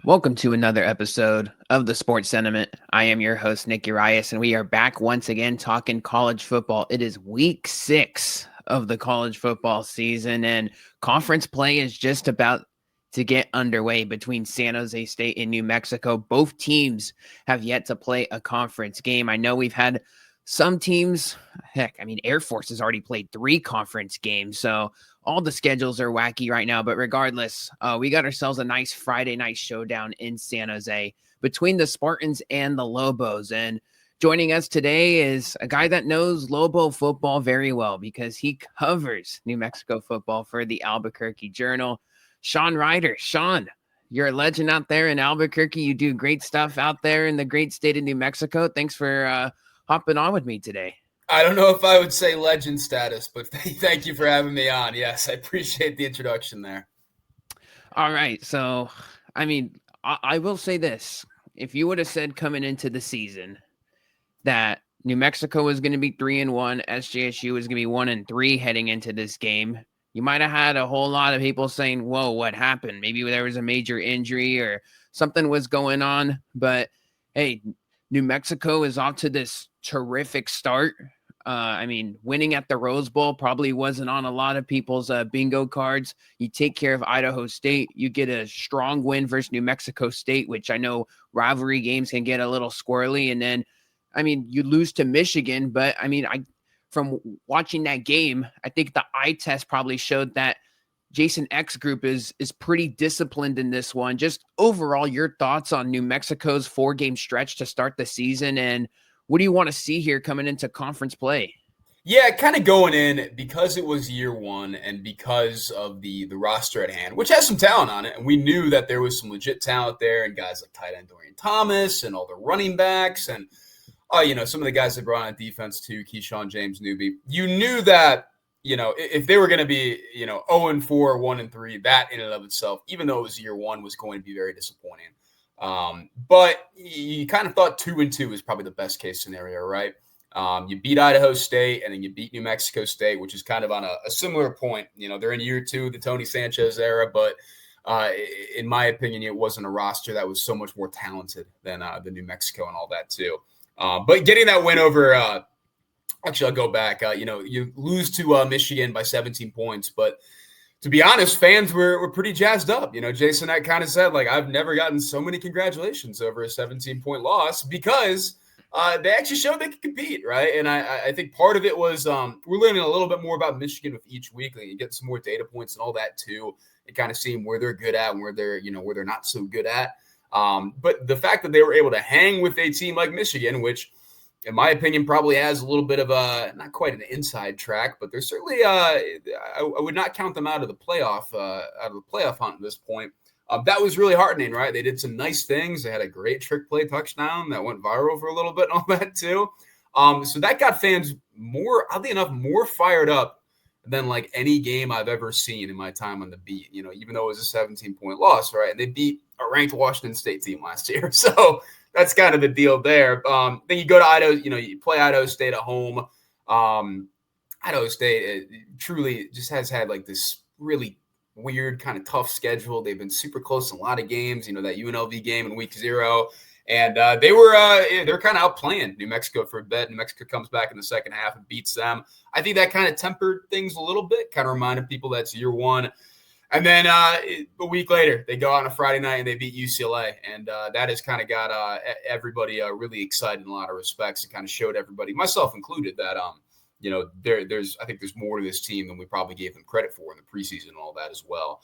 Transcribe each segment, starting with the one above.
Welcome to another episode of the Sports Sentiment. I am your host, Nick Urias, and we are back once again talking college football. It is week 6 of the college football season, and conference play is just about to get underway between San Jose State and New Mexico. Both teams have yet to play a conference game. I know we've had some teams, Air Force has already played 3 conference games, so all the schedules are wacky right now, but regardless, we got ourselves a nice Friday night showdown in San Jose between the Spartans and the Lobos. And joining us today is a guy that knows Lobo football very well because he covers New Mexico football for the Albuquerque Journal. Sean Reider. Sean, you're a legend out there in Albuquerque. You do great stuff out there in the great state of New Mexico. Thanks for hopping on with me today. I don't know if I would say legend status, but thank you for having me on. Yes, I appreciate the introduction there. All right. So, I will say this. If you would have said coming into the season that New Mexico was going to be 3-1, SJSU was going to be 1-3 heading into this game, you might have had a whole lot of people saying, whoa, what happened? Maybe there was a major injury or something was going on. But, hey, New Mexico is off to this terrific start. Winning at the Rose Bowl probably wasn't on a lot of people's bingo cards. You take care of Idaho State, you get a strong win versus New Mexico State, which I know rivalry games can get a little squirrely. And then, you lose to Michigan. But, from watching that game, I think the eye test probably showed that Jason X group is pretty disciplined in this one. Just overall, your thoughts on New Mexico's 4-game stretch to start the season, and what do you want to see here coming into conference play? Yeah, kind of going in because it was year one and because of the roster at hand, which has some talent on it. And we knew that there was some legit talent there and guys like tight end Dorian Thomas and all the running backs and, some of the guys that brought on defense too, Keyshawn James, newbie. You knew that, if they were going to be, 0-4, 1-3, that in and of itself, even though it was year one, was going to be very disappointing. But you kind of thought 2-2 was probably the best case scenario, right? You beat Idaho State and then you beat New Mexico State, which is kind of on a similar point. They're in year 2, the Tony Sanchez era, but in my opinion, it wasn't a roster that was so much more talented than the New Mexico and all that too. But getting that win over, actually, I'll go back. You lose to Michigan by 17 points, but to be honest, fans were pretty jazzed up. Jason, I kind of said, I've never gotten so many congratulations over a 17-point loss because they actually showed they could compete, right? And I think part of it was we're learning a little bit more about Michigan with each week. You get some more data points and all that too, and kind of seeing where they're good at and where they're not so good at. But the fact that they were able to hang with a team like Michigan, which in my opinion, probably has a little bit of not quite an inside track, but there's certainly I would not count them out of the playoff hunt at this point. That was really heartening, right? They did some nice things. They had a great trick play touchdown that went viral for a little bit and all that too. So that got fans oddly enough, more fired up than like any game I've ever seen in my time on the beat. Even though it was a 17-point loss, right? And they beat a ranked Washington State team last year, so. That's kind of the deal there. Then you go to Idaho, you play Idaho State at home. Idaho State truly just has had like this really weird kind of tough schedule. They've been super close in a lot of games, that UNLV game in week 0. And they're kind of outplaying New Mexico for a bit. New Mexico comes back in the second half and beats them. I think that kind of tempered things a little bit, kind of reminded people that's year one. And then a week later, they go out on a Friday night and they beat UCLA. And that has kind of got everybody really excited in a lot of respects. It kind of showed everybody, myself included, that, I think there's more to this team than we probably gave them credit for in the preseason and all that as well.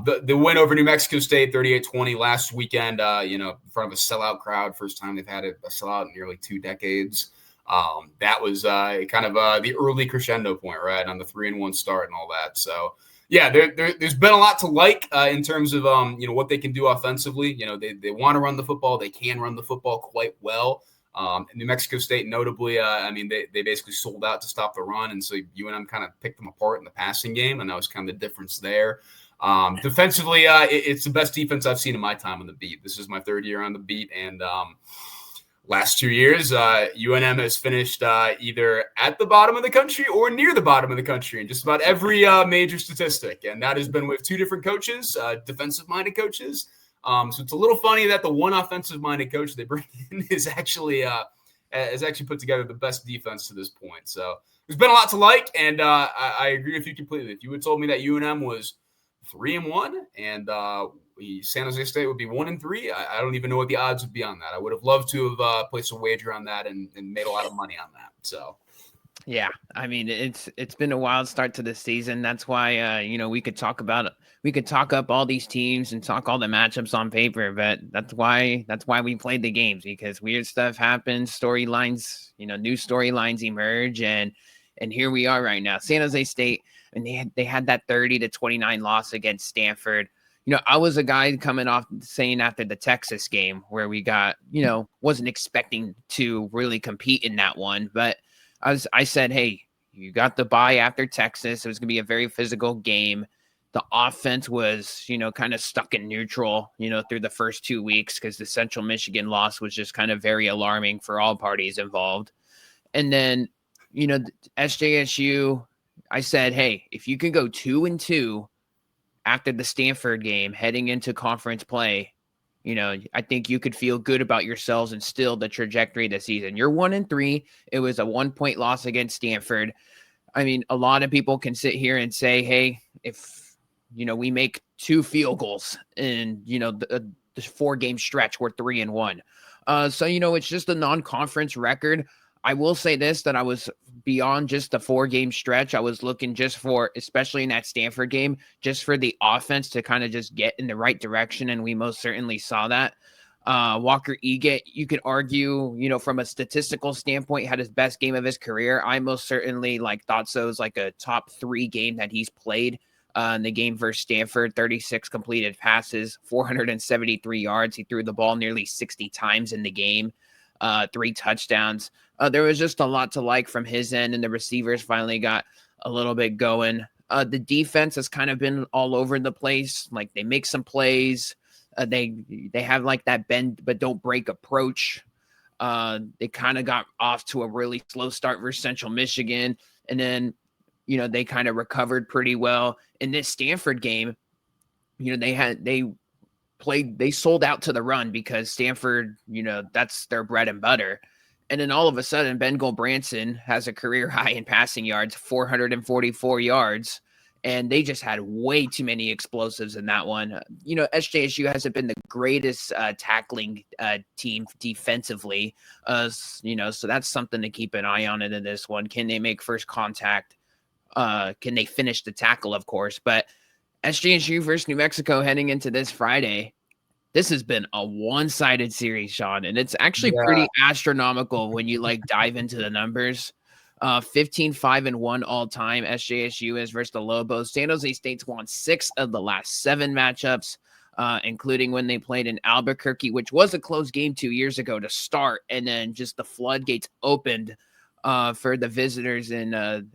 The win over New Mexico State, 38-20 last weekend, in front of a sellout crowd. First time they've had a sellout in nearly 2 decades. That was kind of the early crescendo point, right, on the 3-1 start and all that. So, yeah, there's been a lot to like in terms of what they can do offensively. They want to run the football. They can run the football quite well. New Mexico State, notably, they basically sold out to stop the run, and so UNM kind of picked them apart in the passing game, and that was kind of the difference there. Defensively, it's the best defense I've seen in my time on the beat. This is my 3rd year on the beat, and last 2 years, UNM has finished either at the bottom of the country or near the bottom of the country in just about every major statistic. And that has been with 2 different coaches, defensive-minded coaches. So it's a little funny that the one offensive-minded coach they bring in is actually put together the best defense to this point. So there's been a lot to like, and I agree with you completely. If you had told me that UNM was 3-1 and San Jose State would be 1-3, I don't even know what the odds would be on that. I would have loved to have placed a wager on that and made a lot of money on that. So. Yeah, I mean it's been a wild start to the season. That's why we could talk up all these teams and talk all the matchups on paper, but that's why we played the games, because weird stuff happens, storylines, new storylines emerge, and here we are right now. San Jose State, and they had that 30-29 loss against Stanford. I was a guy coming off saying after the Texas game where we got, wasn't expecting to really compete in that one, but I said, hey, you got the bye after Texas. It was going to be a very physical game. The offense was, kind of stuck in neutral, through the first 2 weeks, because the Central Michigan loss was just kind of very alarming for all parties involved. And then, SJSU, I said, hey, if you can go 2-2 after the Stanford game heading into conference play, I think you could feel good about yourselves and still the trajectory of the season. You're 1-3. It was a 1-point loss against Stanford. I mean, a lot of people can sit here and say, hey, if, we make 2 field goals in, the 4-game stretch, we're 3-1. So, it's just a non-conference record. I will say this, that I was beyond just the 4-game stretch. I was looking just for, especially in that Stanford game, just for the offense to kind of just get in the right direction. And we most certainly saw that. Walker Eget, you could argue, from a statistical standpoint, had his best game of his career. I most certainly thought so. It was like a top 3 game that he's played. In the game versus Stanford, 36 completed passes, 473 yards. He threw the ball nearly 60 times in the game, 3 touchdowns. There was just a lot to like from his end, and the receivers finally got a little bit going. The defense has kind of been all over the place. They make some plays. They have that bend but don't break approach. They kind of got off to a really slow start versus Central Michigan, and then they kind of recovered pretty well. In this Stanford game, they sold out to the run because Stanford, that's their bread and butter. And then all of a sudden, Ben Branson has a career high in passing yards, 444 yards. And they just had way too many explosives in that one. SJSU hasn't been the greatest tackling team defensively. So that's something to keep an eye on in this one. Can they make first contact? Can they finish the tackle, of course? But SJSU versus New Mexico heading into this Friday, this has been a one-sided series, Sean, and it's actually pretty astronomical when you dive into the numbers. 15-5-1 all time. SJSU is versus the Lobos. San Jose State's won 6 of the last 7 matchups, including when they played in Albuquerque, which was a close game 2 years ago to start, and then just the floodgates opened for the visitors in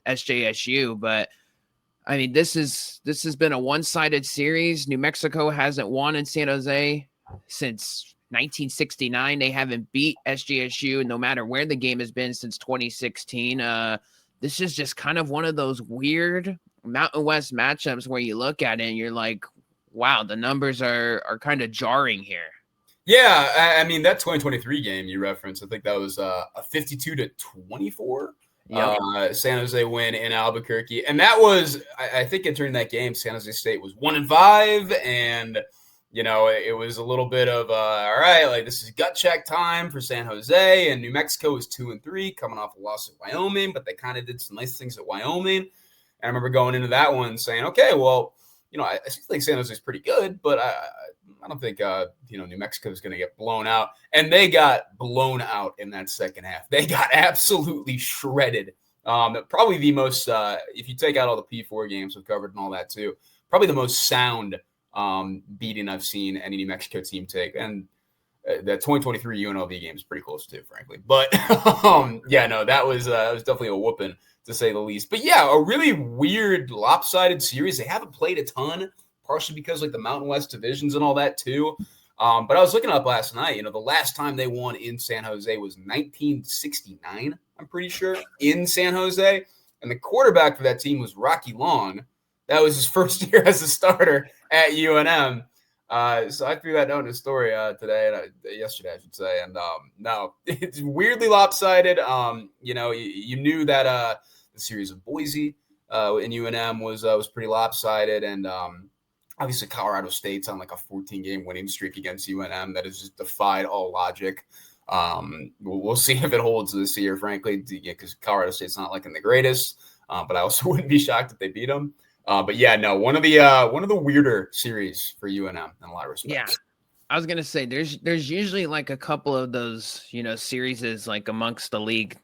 SJSU. But I mean, this has been a one-sided series. New Mexico hasn't won in San Jose since 1969. They haven't beat SJSU, no matter where the game has been, since 2016. This is just kind of one of those weird Mountain West matchups where you look at it and you're like, wow, the numbers are kind of jarring here. Yeah, I mean, that 2023 game you referenced, I think that was a 52-24 San Jose win in Albuquerque. And that was, I think entering that game, San Jose State was 1-5, and it was a little bit of all right, this is gut check time for San Jose, and New Mexico was 2-3, coming off a loss at Wyoming, but they kind of did some nice things at Wyoming. And I remember going into that one saying, okay, well, I think San Jose is pretty good, but I don't think New Mexico is going to get blown out, and they got blown out in that second half. They got absolutely shredded. Probably the most, if you take out all the P4 games we've covered and all that too, probably the most sound beating I've seen any New Mexico team take. And that 2023 UNLV game is pretty close too, frankly. But that was definitely a whooping, to say the least. But yeah, a really weird lopsided series. They haven't played a ton, partially because the Mountain West divisions and all that too. But I was looking up last night, the last time they won in San Jose was 1969, I'm pretty sure, in San Jose. And the quarterback for that team was Rocky Long. That was his first year as a starter at UNM. So I threw that note in a story yesterday, I should say. And no, it's weirdly lopsided. You knew that the series of Boise in UNM was pretty lopsided. And obviously Colorado State's on like a 14-game winning streak against UNM that has just defied all logic. We'll see if it holds this year, frankly, because Colorado State's not looking the greatest. But I also wouldn't be shocked if they beat them. But yeah, no, one of the weirder series for UNM in a lot of respects. Yeah, I was gonna say there's usually like a couple of those series like amongst the league,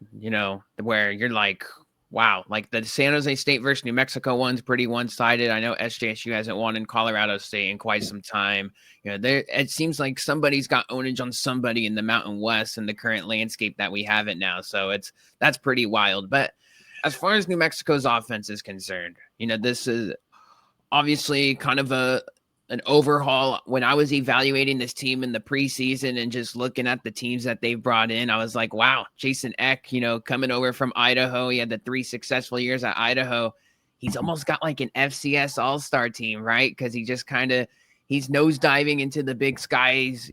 where you're like, wow, like the San Jose State versus New Mexico one's pretty one-sided. I know SJSU hasn't won in Colorado State in quite some time. It seems like somebody's got ownage on somebody in the Mountain West in the current landscape that we have it now. So that's pretty wild. But as far as New Mexico's offense is concerned, this is obviously kind of an overhaul. When I was evaluating this team in the preseason and just looking at the teams that they've brought in, I was like, wow, Jason Eck, coming over from Idaho. He had the 3 successful years at Idaho. He's almost got like an FCS all-star team, right? Because he just he's nosediving into the Big Skies,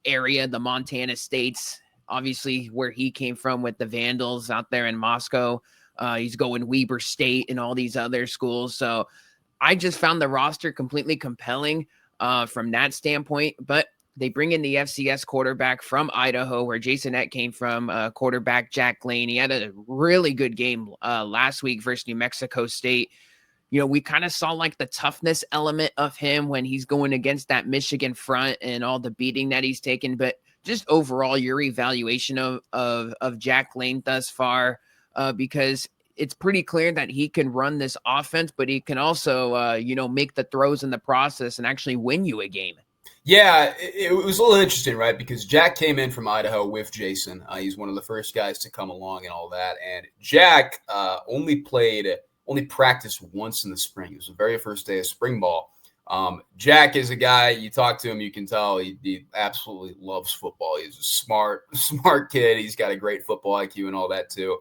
area, the Montana states, obviously where he came from with the Vandals out there in Moscow. He's going Weber State and all these other schools. So I just found the roster completely compelling from that standpoint. But they bring in the FCS quarterback from Idaho, where Jason Eck came from, quarterback Jack Layne. He had a really good game last week versus New Mexico State. We kind of saw like the toughness element of him when he's going against that Michigan front and all the beating that he's taken. But just overall, your evaluation of Jack Layne thus far, because it's pretty clear that he can run this offense, but he can also, make the throws in the process and actually win you a game. Yeah, it was a little interesting, right? Because Jack came in from Idaho with Jason. He's one of the first guys to come along and all that. And Jack only practiced once in the spring. It was the very first day of spring ball. Jack is a guy, you talk to him, you can tell he absolutely loves football. He's a smart kid. He's got a great football IQ and all that too.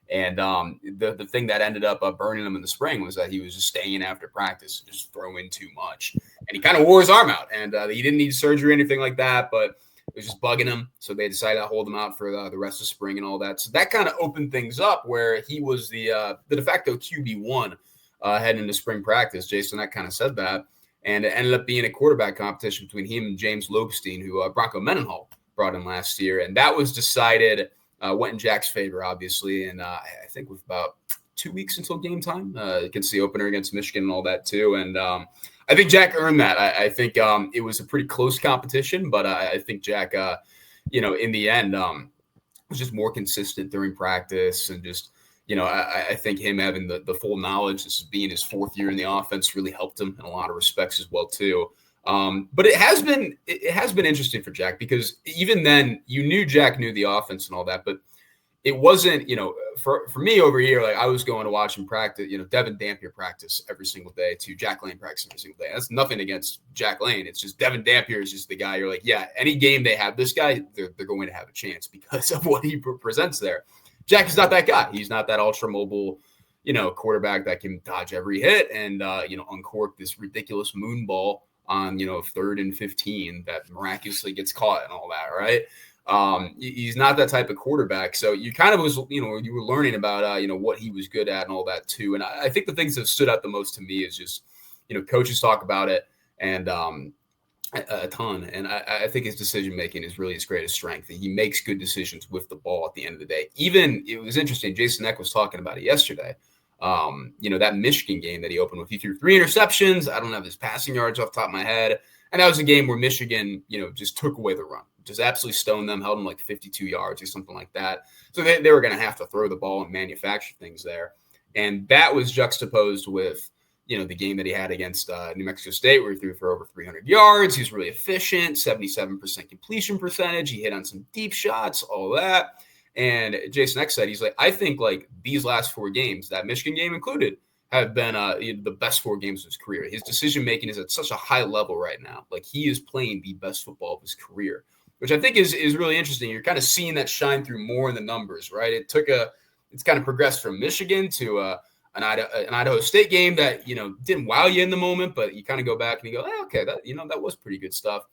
And the thing that ended up burning him in the spring was that he was just staying in after practice, just throwing too much. And he kind of wore his arm out. And he didn't need surgery or anything like that, but it was just bugging him. So they decided to hold him out for the rest of spring and all that. So that kind of opened things up where he was the de facto QB1 heading into spring practice. Jason, that kind of said that. And it ended up being a quarterback competition between him and James Lobestein, who Bronco Mendenhall brought in last year. And that was decided – went in Jack's favor, obviously, and I think with about 2 weeks until game time against the opener against Michigan and all that too. And I think Jack earned that. I think it was a pretty close competition, but I think Jack, in the end, was just more consistent during practice and just, I think him having the full knowledge, this being his 4th year in the offense, really helped him in a lot of respects as well too. But it has been interesting for Jack because even then you knew Jack knew the offense and all that, but it wasn't, for me over here, like I was going to watch him practice, Devin Dampier practice every single day to Jack Layne practice every single day. That's nothing against Jack Layne. It's just Devin Dampier is just the guy you're like, yeah, any game they have this guy, they're going to have a chance because of what he presents there. Jack is not that guy. He's not that ultra mobile, quarterback that can dodge every hit and, uncork this ridiculous moon ball on 3rd and 15 that miraculously gets caught and all that, right? He's not that type of quarterback. So you kind of was, you were learning about, what he was good at and all that too. And I think the things that stood out the most to me is just, coaches talk about it and a ton. And I think his decision-making is really his greatest strength. And he makes good decisions with the ball at the end of the day. Even, it was interesting, Jason Eck was talking about it yesterday. That Michigan game that he opened with, he threw 3 interceptions. I don't have his passing yards off the top of my head. And that was a game where Michigan, just took away the run, just absolutely stoned them, held them like 52 yards or something like that. So they were going to have to throw the ball and manufacture things there. And that was juxtaposed with, the game that he had against New Mexico State, where he threw for over 300 yards. He was really efficient, 77% completion percentage. He hit on some deep shots, all that. And Jason Eck said, he's like, I think like these last 4 games, that Michigan game included, have been the best 4 games of his career. His decision-making is at such a high level right now. Like he is playing the best football of his career, which I think is really interesting. You're kind of seeing that shine through more in the numbers, right? It's kind of progressed from Michigan to an Idaho State game that, didn't wow you in the moment, but you kind of go back and you go, hey, okay, that was pretty good stuff.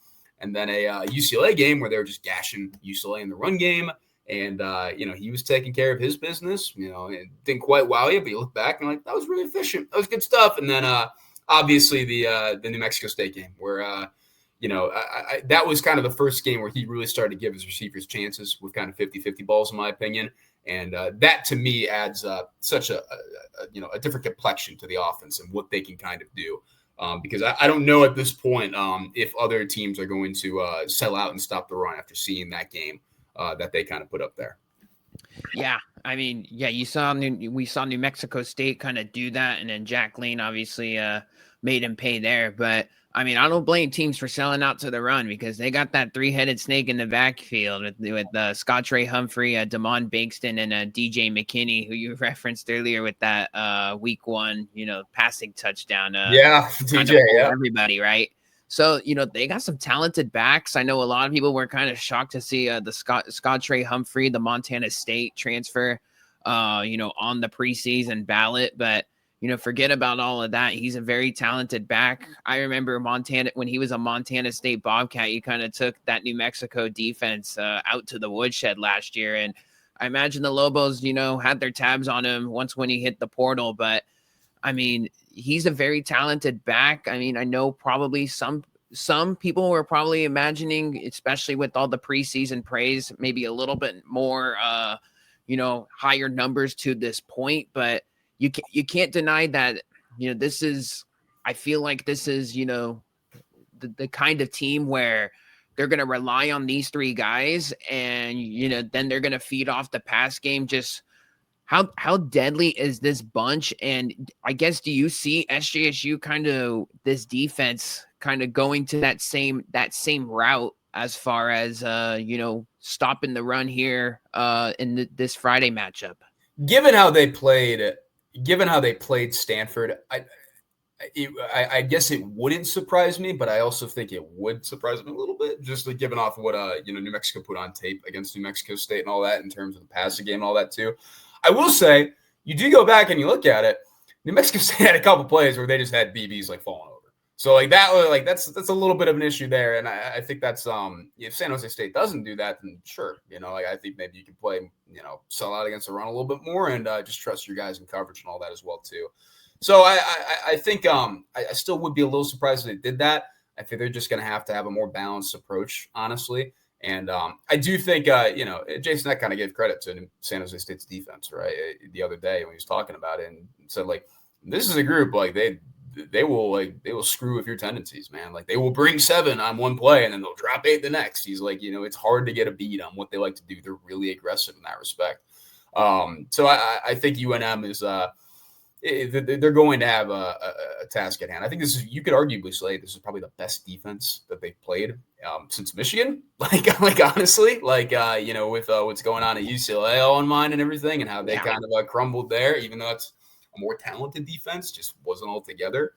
And then a UCLA game where they were just gashing UCLA in the run game. And, he was taking care of his business. It didn't quite wow you, but you look back and you're like, that was really efficient. That was good stuff. And then obviously the New Mexico State game where, that was kind of the first game where he really started to give his receivers chances with kind of 50-50 balls, in my opinion. And that, to me, adds such a different complexion to the offense and what they can kind of do. Because I don't know at this point if other teams are going to sell out and stop the run after seeing that game that they kind of put up there. Yeah, I mean, we saw New Mexico State kind of do that, and then Jack Layne obviously made him pay there. But I mean, I don't blame teams for selling out to the run because they got that three-headed snake in the backfield with Scott Ray Humphrey, Damon Bankston, and DJ McKinney, who you referenced earlier with that week 1, passing touchdown. DJ, everybody, right? So, they got some talented backs. I know a lot of people were kind of shocked to see the Scott Ray Humphrey, the Montana State transfer, on the preseason ballot. But, forget about all of that. He's a very talented back. I remember when he was a Montana State Bobcat, he kind of took that New Mexico defense out to the woodshed last year. And I imagine the Lobos, had their tabs on him when he hit the portal. But, I mean, he's a very talented back. I mean, I know probably some people were probably imagining, especially with all the preseason praise, maybe a little bit more, higher numbers to this point. But you can't deny that, I feel like this is, the kind of team where they're going to rely on these 3 guys and, then they're going to feed off the pass game. Just how deadly is this bunch? And I guess, do you see SJSU kind of this defense kind of going to that same route as far as stopping the run here in this Friday matchup? Given how they played Stanford, I guess it wouldn't surprise me, but I also think it would surprise me a little bit, just like given off what New Mexico put on tape against New Mexico State and all that in terms of the passing game and all that too. I will say, you do go back and you look at it, New Mexico State had a couple plays where they just had BBs like falling over. So that's a little bit of an issue there. And I think that's if San Jose State doesn't do that, then sure, I think maybe you can play, sell out against the run a little bit more and just trust your guys in coverage and all that as well too. So I think I still would be a little surprised if they did that. I think they're just going to have a more balanced approach, honestly. And I do think, Jason, that kind of gave credit to San Jose State's defense, right? The other day when he was talking about it and said, this is a group, they will screw with your tendencies, man. They will bring 7 on one play and then they'll drop 8 the next. He's it's hard to get a beat on what they like to do. They're really aggressive in that respect. So I think UNM is they're going to have a task at hand. I think you could arguably say this is probably the best defense that they've played since Michigan. Honestly, with what's going on at UCLA all in mind and everything, and how they kind of crumbled there, even though it's a more talented defense, just wasn't all together.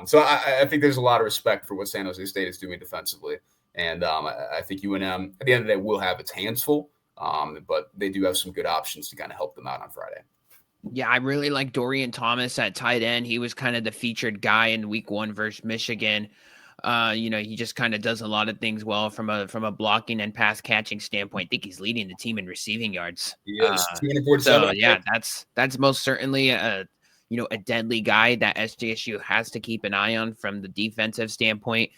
So I think there's a lot of respect for what San Jose State is doing defensively, and I think UNM at the end of the day will have its hands full, but they do have some good options to kind of help them out on Friday. Yeah, I really like Dorian Thomas at tight end. He was kind of the featured guy in week 1 versus Michigan. He just kind of does a lot of things well from a blocking and pass catching standpoint. I think he's leading the team in receiving yards. He is 247. So yeah, that's most certainly a deadly guy that SJSU has to keep an eye on from the defensive standpoint.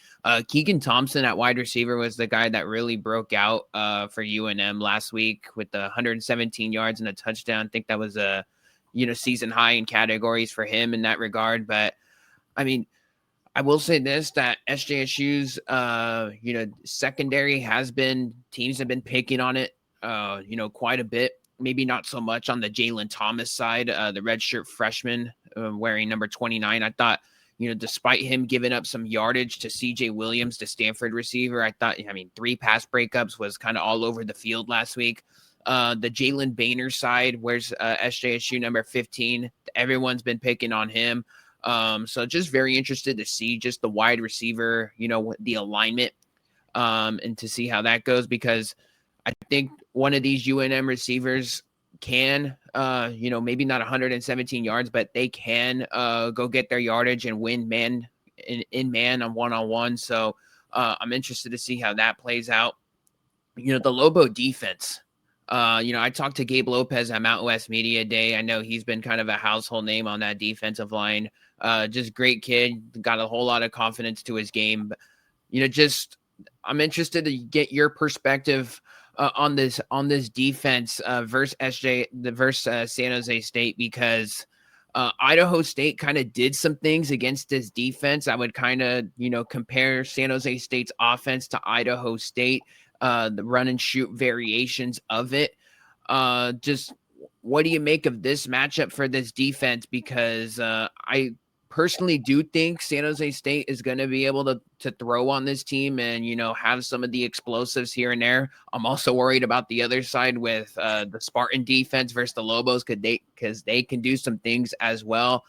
Keegan Thompson at wide receiver was the guy that really broke out for UNM last week with the 117 yards and a touchdown. I think that was a season high in categories for him in that regard. But I mean, I will say this, that SJSU's, secondary teams have been picking on it, quite a bit. Maybe not so much on the Jalen Thomas side, the redshirt freshman wearing number 29. I thought, despite him giving up some yardage to CJ Williams, the Stanford receiver, 3 pass breakups was kind of all over the field last week. The Jalen Boehner side, where's SJSU number 15? Everyone's been picking on him. So just very interested to see just the wide receiver, the alignment, and to see how that goes, because I think one of these UNM receivers can, maybe not 117 yards, but they can go get their yardage and win man in man on one-on-one. So I'm interested to see how that plays out. The Lobo defense. I talked to Gabe Lopez at Mountain West Media Day. I know he's been kind of a household name on that defensive line. Just great kid, got a whole lot of confidence to his game. But, I'm interested to get your perspective on this defense versus San Jose State, because Idaho State kind of did some things against this defense. I would kind of, compare San Jose State's offense to Idaho State, the run and shoot variations of it. Just what do you make of this matchup for this defense? Because I personally do think San Jose State is going to be able to throw on this team and, have some of the explosives here and there. I'm also worried about the other side with the Spartan defense versus the Lobos, because they can do some things as well.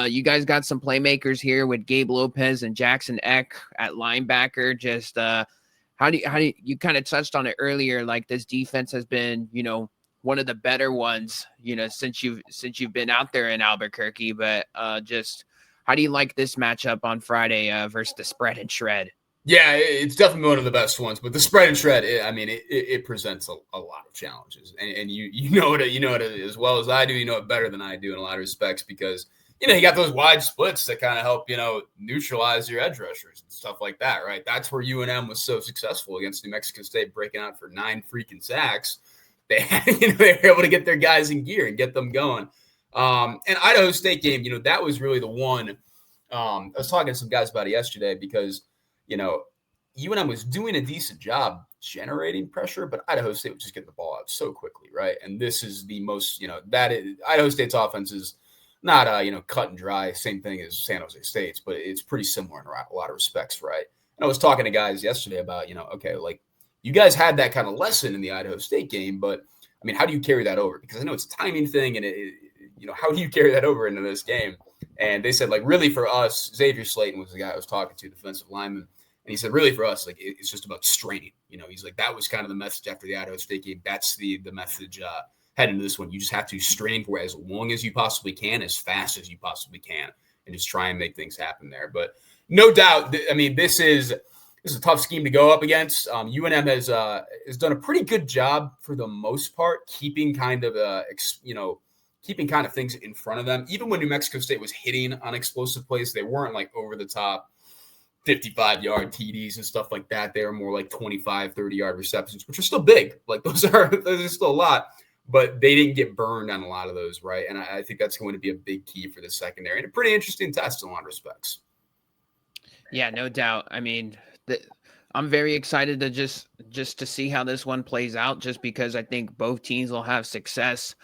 You guys got some playmakers here with Gabe Lopez and Jackson Eck at linebacker. Just how do you kind of touched on it earlier? Like, this defense has been, one of the better ones, since you've been out there in Albuquerque. But just how do you like this matchup on Friday versus the spread and shred? Yeah, it's definitely one of the best ones. But the spread and shred, it presents a lot of challenges, and you know it as well as I do. You know it better than I do in a lot of respects, because you got those wide splits that kind of help neutralize your edge rushers and stuff like that, right? That's where UNM was so successful against New Mexico State, breaking out for 9 freaking sacks. They were able to get their guys in gear and get them going. And Idaho State game, that was really the one. I was talking to some guys about it yesterday, because UNM was doing a decent job generating pressure, but Idaho State was just getting the ball out so quickly, right? And this is the most, Idaho State's offense is not cut and dry, same thing as San Jose State's, but it's pretty similar in a lot of respects, right? And I was talking to guys yesterday about, okay, like, you guys had that kind of lesson in the Idaho State game, but how do you carry that over? Because I know it's a timing thing, and how do you carry that over into this game? And they said, like, really for us, Xavier Slayton was the guy I was talking to, defensive lineman, and he said, really for us, like, it's just about straining. He's like, that was kind of the message after the Idaho State game. That's the message heading into this one. You just have to strain for as long as you possibly can, as fast as you possibly can, and just try and make things happen there. But no doubt, this is a tough scheme to go up against. UNM has done a pretty good job for the most part, keeping kind of things in front of them. Even when New Mexico State was hitting on explosive plays, they weren't like over the top 55-yard TDs and stuff like that. They were more like 25, 30-yard receptions, which are still big. Like, those are still a lot, but they didn't get burned on a lot of those, right? And I think that's going to be a big key for the secondary, and a pretty interesting test in a lot of respects. Yeah, no doubt. I'm very excited to just to see how this one plays out, just because I think both teams will have success.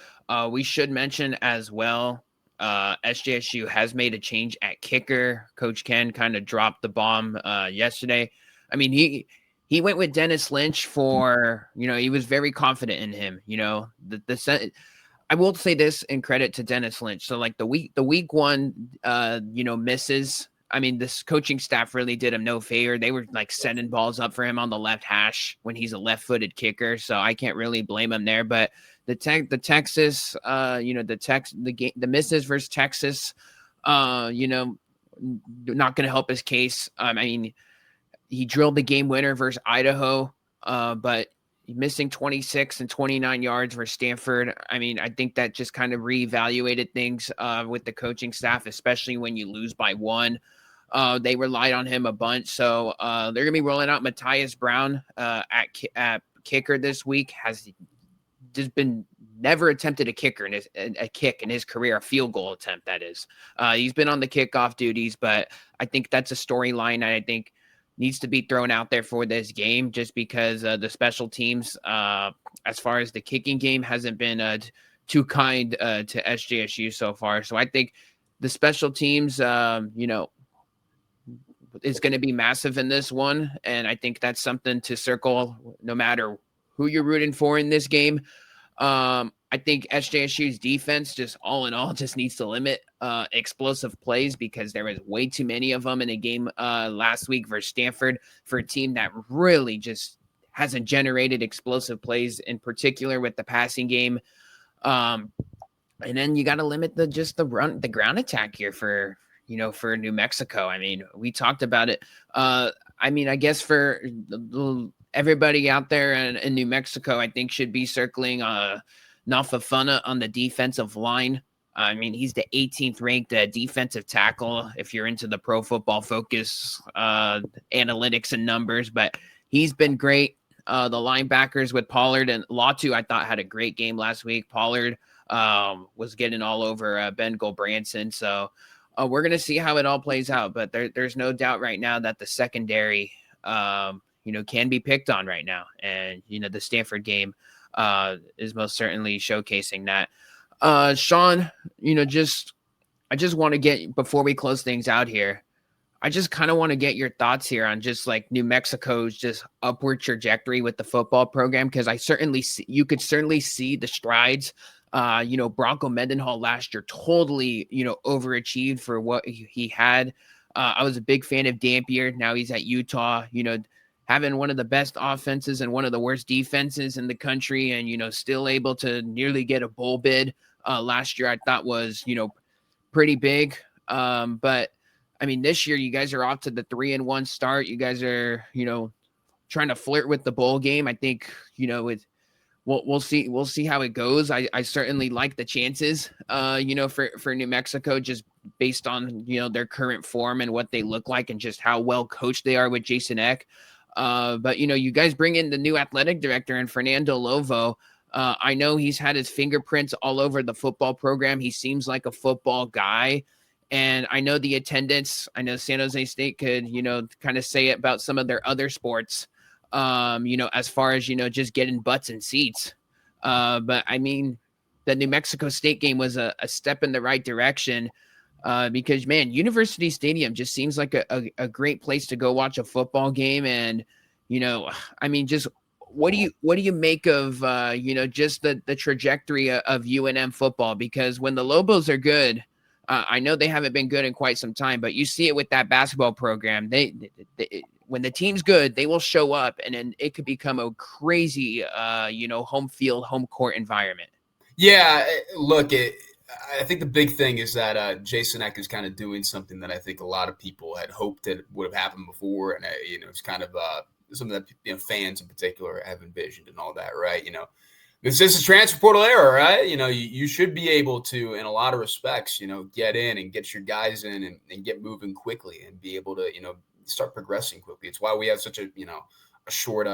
We should mention as well, SJSU has made a change at kicker. Coach Ken kind of dropped the bomb yesterday. He went with Dennis Lynch for, he was very confident in him. I will say this in credit to Dennis Lynch. So, like, the week one, misses. This coaching staff really did him no favor. They were like sending balls up for him on the left hash when he's a left-footed kicker. So I can't really blame him there. But the Texas, the misses versus Texas, not going to help his case. He drilled the game winner versus Idaho, but missing 26 and 29 yards versus Stanford. I think that just kind of reevaluated things with the coaching staff, especially when you lose by 1. They relied on him a bunch. So they're going to be rolling out Matthias Brown at kicker this week. Has just been never attempted a kick in his career, a field goal attempt, that is. He's been on the kickoff duties, but I think that's a storyline I think needs to be thrown out there for this game, just because the special teams, as far as the kicking game, hasn't been too kind to SJSU so far. So I think the special teams, is going to be massive in this one. And I think that's something to circle no matter who you're rooting for in this game. I think SJSU's defense, just all in all, just needs to limit explosive plays, because there was way too many of them in a game last week versus Stanford, for a team that really just hasn't generated explosive plays, in particular with the passing game. And then you got to limit the ground attack here for New Mexico. I mean, we talked about it. I mean, I guess for everybody out there in New Mexico, I think should be circling Nafafana on the defensive line. I mean, he's the 18th ranked defensive tackle if you're into the Pro Football Focus analytics and numbers, but he's been great. The linebackers with Pollard and Latu, I thought had a great game last week. Pollard was getting all over Ben Gulbranson. So we're going to see how it all plays out. But there's no doubt right now that the secondary, can be picked on right now. And, the Stanford game is most certainly showcasing that. Sean, I just want to get, before we close things out here, I just kind of want to get your thoughts here on just like New Mexico's just upward trajectory with the football program, because you could certainly see the strides. Bronco Mendenhall last year totally, overachieved for what he had. I was a big fan of Dampier. Now he's at Utah, having one of the best offenses and one of the worst defenses in the country, and, still able to nearly get a bowl bid last year, I thought was, pretty big. But I mean, this year you guys are off to the 3-1 start. You guys are, trying to flirt with the bowl game. I think, we'll see how it goes. I certainly like the chances, for New Mexico, just based on, their current form and what they look like and just how well coached they are with Jason Eck. But, you guys bring in the new athletic director and Fernando Lobo. I know he's had his fingerprints all over the football program. He seems like a football guy. And I know the attendance, I know San Jose State could, kind of say it about some of their other sports, as far as, just getting butts and seats. But I mean, the New Mexico State game was a step in the right direction, because, man, University Stadium just seems like a great place to go watch a football game. And, I mean, just what do you make of, just the trajectory of UNM football? Because when the Lobos are good, I know they haven't been good in quite some time, but you see it with that basketball program. They when the team's good, they will show up, and then it could become a crazy, home field, home court environment. Yeah, look, I think the big thing is that Jason Eck is kind of doing something that I think a lot of people had hoped that would have happened before, and it's kind of something that fans in particular have envisioned and all that, right? This is a transfer portal era, right? You should be able to, in a lot of respects, get in and get your guys in and get moving quickly and be able to, start progressing quickly. It's why we have such a short,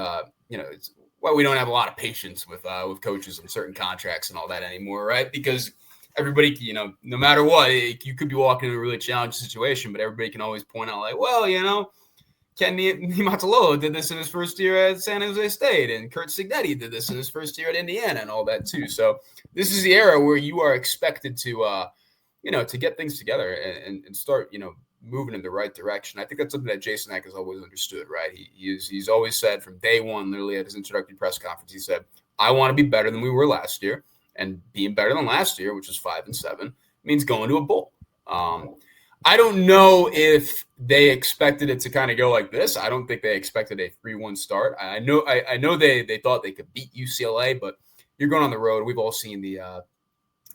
it's why we don't have a lot of patience with coaches and certain contracts and all that anymore, right? Because everybody, no matter what, you could be walking in a really challenging situation, but everybody can always point out like, well, Ken Niumatalolo did this in his first year at San Jose State, and Kurt Signetti did this in his first year at Indiana and all that too. So this is the era where you are expected to, to get things together and start, moving in the right direction. I think that's something that Jason Eck has always understood, right? He's always said from day one, literally at his introductory press conference, he said, I want to be better than we were last year, and being better than last year, which was 5-7, means going to a bowl. I don't know if they expected it to kind of go like this. I don't think they expected a 3-1 start. I know they thought they could beat UCLA, but you're going on the road. We've all seen the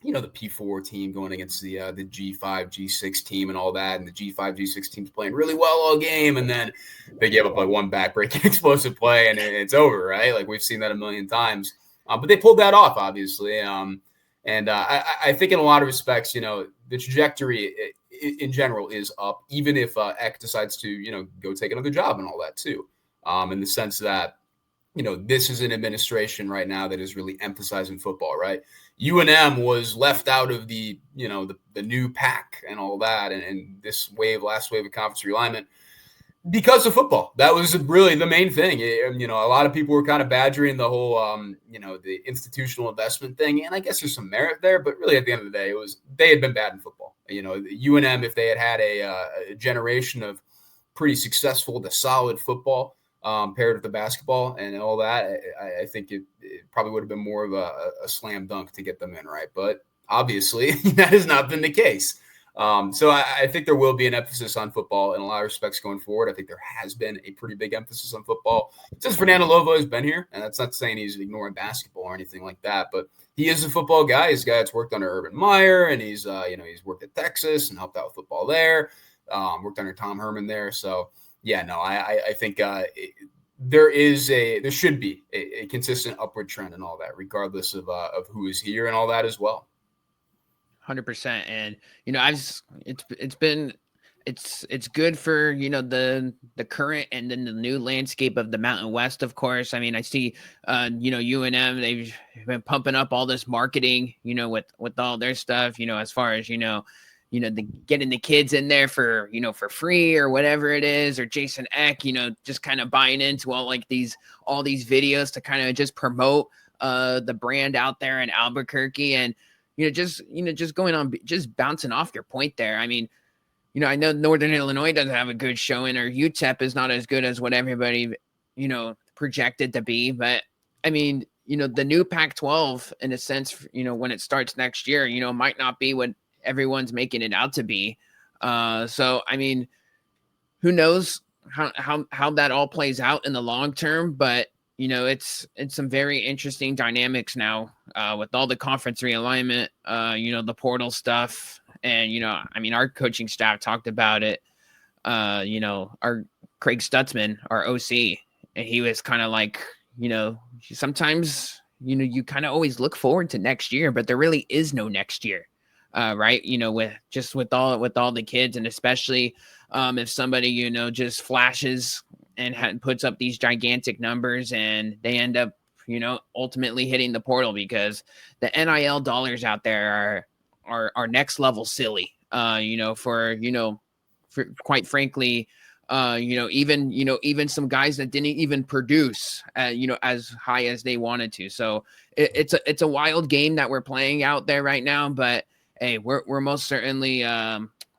the P4 team going against the G5, G6 team and all that, and the G5, G6 team's playing really well all game, and then they give up like one backbreaking explosive play, and it's over, right? Like we've seen that a million times. But they pulled that off, obviously. I think in a lot of respects, the trajectory in general is up, even if Eck decides to, go take another job and all that too. In the sense that, this is an administration right now that is really emphasizing football, right? UNM was left out of the new pack and all that, and this last wave of conference realignment because of football. That was really the main thing. A lot of people were kind of badgering the whole, the institutional investment thing, and I guess there's some merit there, but really at the end of the day, they had been bad in football. UNM, if they had a generation of pretty successful to solid football, paired with the basketball and all that, I think it probably would have been more of a slam dunk to get them in, right? But obviously that has not been the case. So I think there will be an emphasis on football in a lot of respects going forward. I think there has been a pretty big emphasis on football since Fernando Lobo has been here. And that's not saying he's ignoring basketball or anything like that, but he is a football guy. He's a guy that's worked under Urban Meyer, and he's worked at Texas and helped out with football there. Worked under Tom Herman there. So yeah, no, I think there should be a consistent upward trend and all that, regardless of who is here and all that as well. 100%. And it's good for the current and then the new landscape of the Mountain West. Of course, I mean, I see UNM, they've been pumping up all this marketing with all their stuff, as far as getting the kids in there for free or whatever it is, or Jason Eck just kind of buying into all these videos to kind of just promote the brand out there in Albuquerque. And just going on, just bouncing off your point there. I mean, I know Northern Illinois doesn't have a good showing, or UTEP is not as good as what everybody, projected to be. But I mean, the new Pac-12, in a sense, when it starts next year, might not be what everyone's making it out to be. So, I mean, who knows how that all plays out in the long term, but it's some very interesting dynamics now with all the conference realignment, the portal stuff. And, I mean, our coaching staff talked about it, our Craig Stutzman, our OC, and he was kind of like, sometimes, you kind of always look forward to next year, but there really is no next year. Right. With all the kids, and especially if somebody, just flashes and puts up these gigantic numbers and they end up, ultimately hitting the portal, because the NIL dollars out there are next level silly, for quite frankly, even some guys that didn't even produce, as high as they wanted to. So it's a wild game that we're playing out there right now, but hey, we're most certainly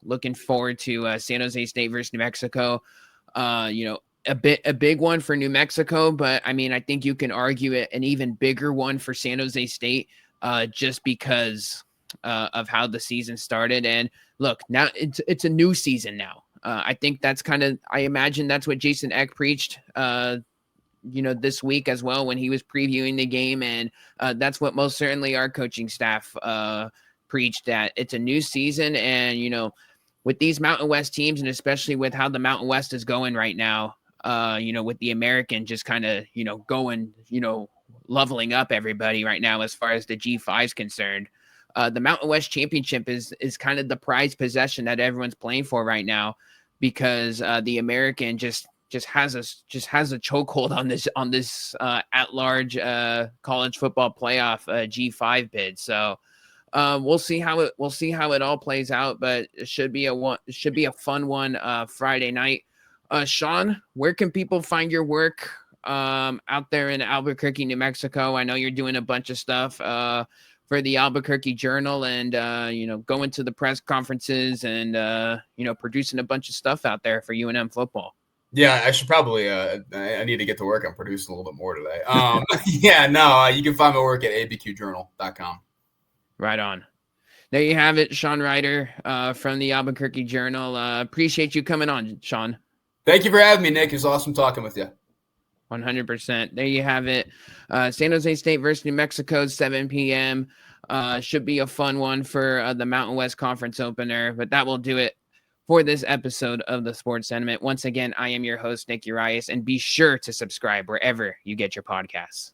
looking forward to San Jose State versus New Mexico. A big one for New Mexico, but I mean, I think you can argue it an even bigger one for San Jose State, just because of how the season started. And look, now it's a new season now. I think I imagine that's what Jason Eck preached, this week as well when he was previewing the game, and that's what most certainly our coaching staff preached, that it's a new season. And with these Mountain West teams, and especially with how the Mountain West is going right now, with the American just kind of going, leveling up everybody right now as far as the G5 is concerned. The Mountain West Championship is kind of the prized possession that everyone's playing for right now, because the American just has a chokehold on this at-large college football playoff G5 bid. So we'll see how it all plays out, but it should be a fun one Friday night. Sean, where can people find your work out there in Albuquerque, New Mexico? I know you're doing a bunch of stuff for the Albuquerque Journal, and going to the press conferences and producing a bunch of stuff out there for UNM football. Yeah, I should probably I need to get to work on producing a little bit more today. You can find my work at abqjournal.com. Right on. There you have it, Sean Reider from the Albuquerque Journal. Appreciate you coming on, Sean. Thank you for having me, Nick. It was awesome talking with you. 100%. There you have it. San Jose State versus New Mexico, 7 p.m. Should be a fun one for the Mountain West Conference opener, but that will do it for this episode of the Sports Sentiment. Once again, I am your host, Nick Urias, and be sure to subscribe wherever you get your podcasts.